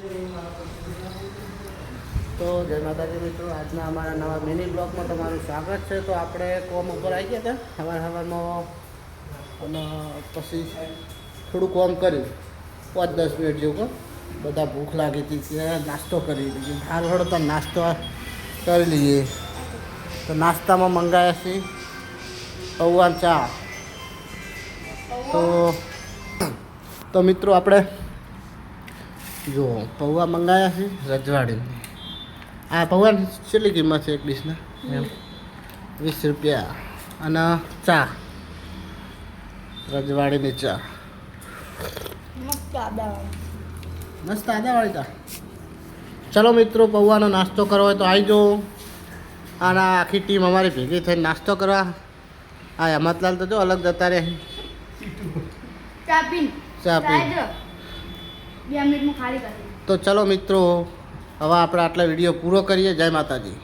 તો જય માતાજી મિત્રો, આજના અમારા નવા મિની બ્લોગમાં તમારું સ્વાગત છે. તો આપણે કોમ ઉપર આવી ગયા હતા સવારમાં અને પછી થોડું કોમ કર્યું 5-10 મિનિટ જેવું. બધા ભૂખ લાગી હતી ત્યાં નાસ્તો કરી લઈએ. હાર હળો તો નાસ્તો કરી લઈએ. તો નાસ્તામાં મંગાવ્યા છે પૌવા ચા. તો મિત્રો આપણે જો પૌવા મંગાવ્યા છે રજવાડી. આ પૌવાની કેટલી કિંમત છે એક ડીશના? એમ 20 રૂપિયા. અને ચા રજવાડીની ચા મસ્ત આદાવાળી ચા. ચલો મિત્રો, પૌવાનો નાસ્તો કરવો હોય તો આવી જાઓ. આના આખી ટીમ અમારી ભેગી થઈને નાસ્તો કરવા. આ હેમતલાલ તો જો અલગ જતા રહે. ચા પી તો ચલો મિત્રો, હવે આપણે આટલા વિડીયો પૂરો કરીએ. જય માતાજી.